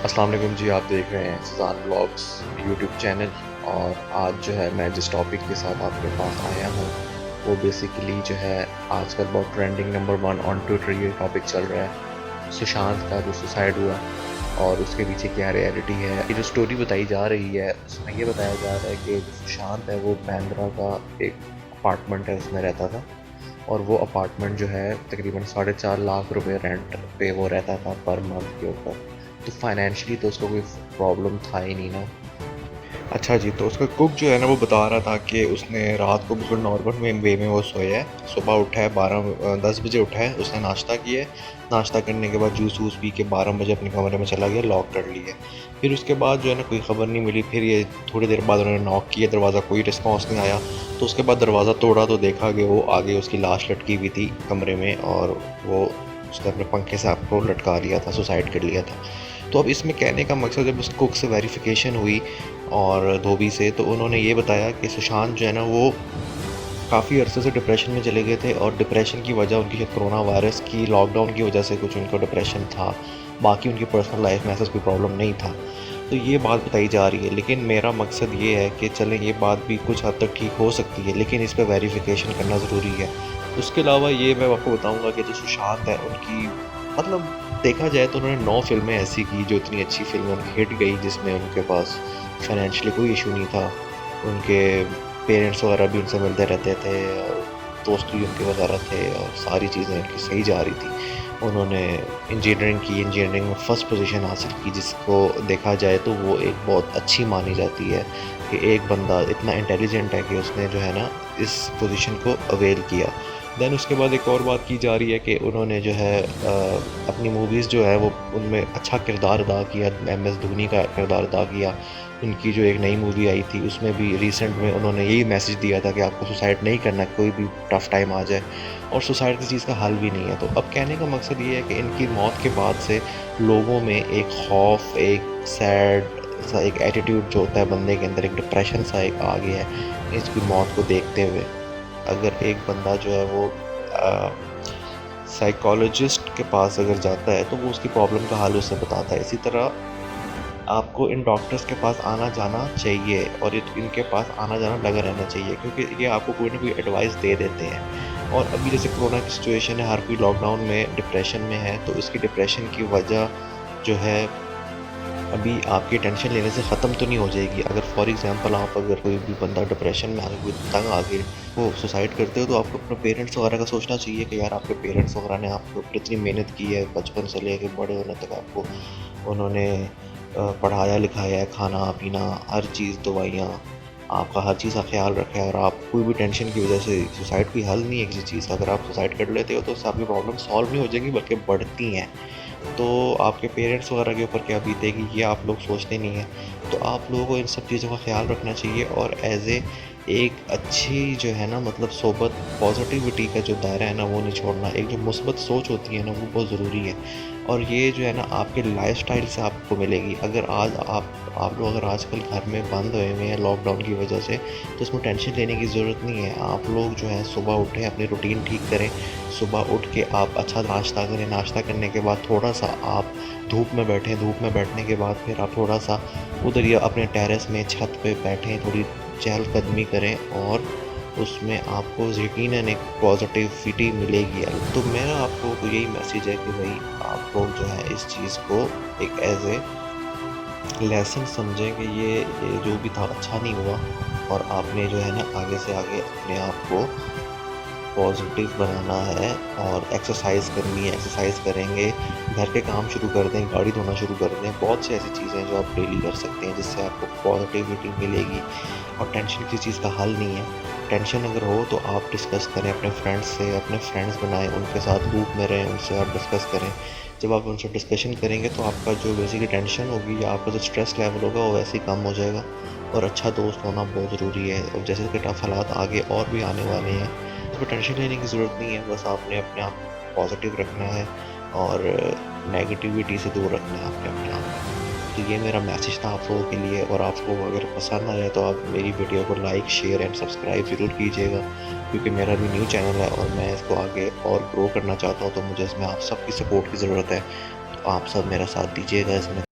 अस्सलाम वालेकुम जी। आप देख रहे हैं सुजान व्लॉग्स यूट्यूब चैनल। और आज जो है मैं जिस टॉपिक के साथ आपके पास आया हूँ वो बेसिकली जो है आजकल बहुत ट्रेंडिंग नंबर 1 ऑन ट्विटर ये टॉपिक चल रहा है, सुशांत का जो सुसाइड हुआ और उसके पीछे क्या रियलिटी है। ये जो स्टोरी बताई जा रही है उसमें ये बताया जा रहा है कि जो सुशांत है वो बैंड्रा का एक अपार्टमेंट है उसमें रहता था। और वो अपार्टमेंट जो है तकरीबन 4.5 लाख रुपए रेंट पे वो रहता था पर मंथ के ऊपर। तो फाइनेंशियली तो उसको कोई प्रॉब्लम था ही नहीं ना। अच्छा जी, तो उसका कुक जो है ना वो बता रहा था कि उसने रात को बिल्कुल नॉर्मल वे में वो सोया है। सुबह उठा है 10 बजे उठा है, उसने नाश्ता किया है। नाश्ता करने के बाद जूस वूस पी के 12 बजे अपने कमरे में चला गया, लॉक कर लिए। फिर उसके बाद जो है ना कोई ख़बर नहीं मिली। फिर ये थोड़ी देर बाद उन्होंने नॉक किया, दरवाज़ा कोई रिस्पॉन्स नहीं आया। तो उसके बाद दरवाज़ा तोड़ा तो देखा कि वो आगे उसकी लाश लटकी हुई थी कमरे में, और वो उसने अपने पंखे से आपको लटका लिया था, सुसाइड कर लिया था। तो अब इसमें कहने का मकसद जब उस कुक से वेरिफिकेशन हुई और धोबी से, तो उन्होंने ये बताया कि सुशांत जो है ना वो काफ़ी अरसे से डिप्रेशन में चले गए थे, और डिप्रेशन की वजह उनकी शायद कोरोना वायरस की लॉकडाउन की वजह से कुछ उनको डिप्रेशन था। बाकी उनकी पर्सनल लाइफ में ऐसा कोई प्रॉब्लम नहीं था। तो ये बात बताई जा रही है, लेकिन मेरा मकसद ये है कि चलें ये बात भी कुछ हद तक ठीक हो सकती है, लेकिन इस पर वेरिफिकेशन करना ज़रूरी है। उसके अलावा ये मैं आपको बताऊँगा कि जो सुशांत है उनकी मतलब देखा जाए तो उन्होंने 9 फ़िल्में ऐसी की जो इतनी अच्छी फ़िल्में उनकी हिट गई, जिसमें उनके पास फाइनेंशियली कोई इशू नहीं था। उनके पेरेंट्स वगैरह भी उनसे मिलते रहते थे, और दोस्त भी उनके वगैरह थे, और सारी चीज़ें उनकी सही जा रही थी। उन्होंने इंजीनियरिंग की, इंजीनियरिंग में फ़र्स्ट पोजीशन हासिल की, जिसको देखा जाए तो वो एक बहुत अच्छी मानी जाती है कि एक बंदा इतना इंटेलिजेंट है कि उसने जो है ना इस पोजीशन को अवेल किया। देन उसके बाद एक और बात की जा रही है कि उन्होंने जो है अपनी मूवीज़ जो है वो उनमें अच्छा किरदार अदा किया। एम एस धोनी का किरदार अदा किया। उनकी जो एक नई मूवी आई थी उसमें भी रिसेंट में उन्होंने यही मैसेज दिया था कि आपको सुसाइड नहीं करना, कोई भी टफ़ टाइम आ जाए, और सुसाइड किसी चीज़ का हल भी नहीं है। तो अब कहने का मकसद ये है कि इनकी मौत के बाद से लोगों में एक खौफ, एक सैड सा एक एटीट्यूड जो होता है बंदे के अंदर, एक डिप्रेशन सा एक आ गया है इसकी मौत को देखते हुए। अगर एक बंदा जो है वो साइकोलॉजिस्ट के पास अगर जाता है तो वो उसकी प्रॉब्लम का हल उसे बताता है। इसी तरह आपको इन डॉक्टर्स के पास आना जाना चाहिए, और इनके पास आना जाना लगा रहना चाहिए, क्योंकि ये आपको कोई ना कोई एडवाइस दे देते हैं। और अभी जैसे कोरोना की सिचुएशन है, हर कोई लॉकडाउन में डिप्रेशन में है, तो इसकी डिप्रेशन की वजह जो है अभी आपकी टेंशन लेने से ख़त्म तो नहीं हो जाएगी। अगर फॉर एग्ज़ाम्पल आप अगर कोई भी बंदा डिप्रेशन में आके कोई तंग आ के वो सुसाइड करते हो, तो आपको अपने पेरेंट्स वगैरह का सोचना चाहिए कि यार आपके पेरेंट्स वगैरह ने आपके ऊपर इतनी मेहनत की है, बचपन से लेके बड़े होने तक आपको उन्होंने पढ़ाया लिखाया है, खाना पीना हर चीज़, दवाइयाँ, आपका हर चीज़ का ख्याल रखा है, और आप कोई भी टेंशन की वजह से सुसाइड कोई हल नहीं है किसी चीज़ का। अगर आप सुसाइड कर लेते हो तो उससे आपकी प्रॉब्लम सॉल्व नहीं हो जाएगी बल्कि बढ़ती हैं। तो आपके पेरेंट्स वगैरह के ऊपर क्या बीतेगी ये आप लोग सोचते नहीं हैं। तो आप लोगों को इन सब चीज़ों का ख्याल रखना चाहिए, और एज़ ए एक अच्छी जो है ना मतलब सोबत, पॉजिटिविटी का जो दायरा है ना वो नहीं छोड़ना। एक जो मुस्बत सोच होती है ना वो बहुत ज़रूरी है, और ये जो है ना आपके लाइफ़स्टाइल से आपको मिलेगी। अगर आज आप लोग अगर आजकल घर में बंद हुए हुए हैं लॉकडाउन की वजह से, तो इसमें टेंशन लेने की ज़रूरत नहीं है। आप लोग जो है सुबह उठें, अपनी रूटीन ठीक करें। सुबह उठ के आप अच्छा नाश्ता करें, नाश्ता करने के बाद थोड़ा-सा आप धूप में बैठें, धूप में बैठने के बाद फिर आप थोड़ा-सा उधर या अपने टेरेस में छत पे बैठें, थोड़ी चहलकदमी करें, और उसमें आपको यकीनन एक पॉजिटिविटी मिलेगी। तो मेरा आपको यही मैसेज है कि भाई आप लोग जो है इस चीज़ को एक एज़ ए लेसन समझें कि ये जो भी था अच्छा नहीं हुआ, और आपने जो है ना आगे से आगे अपने आप को पॉजिटिव बनाना है, और एक्सरसाइज करनी है, एक्सरसाइज करेंगे, घर के काम शुरू कर दें, गाड़ी धोना शुरू कर दें। बहुत सी ऐसी चीज़ें हैं जो आप डेली कर सकते हैं जिससे आपको पॉजिटिविटी मिलेगी। और टेंशन किसी चीज़ का हल नहीं है। टेंशन अगर हो तो आप डिस्कस करें अपने फ्रेंड्स से, अपने फ्रेंड्स बनाएं, उनके साथ ग्रुप में रहें, उनसे आप डिस्कस करें। जब आप उनसे डिस्कशन करेंगे तो आपका जो बेसिकली टेंशन होगी या आपका जो स्ट्रेस लेवल होगा वो वैसे ही कम हो जाएगा। और अच्छा दोस्त होना बहुत ज़रूरी है, और जैसे कि टफ हालात आगे और भी आने वाले हैं, तो टेंशन लेने की ज़रूरत नहीं है। बस आपने अपने आप को पॉजिटिव रखना है, और नेगेटिविटी से दूर रखना है आपने अपने आप को। तो ये मेरा मैसेज था आप लोगों के लिए, और आपको अगर पसंद आया तो आप मेरी वीडियो को लाइक, शेयर एंड सब्सक्राइब ज़रूर कीजिएगा, क्योंकि मेरा भी न्यू चैनल है और मैं इसको आगे और ग्रो करना चाहता हूँ। तो मुझे इसमें आप सबकी सपोर्ट की ज़रूरत है। तो आप सब मेरा साथ दीजिएगा इसमें।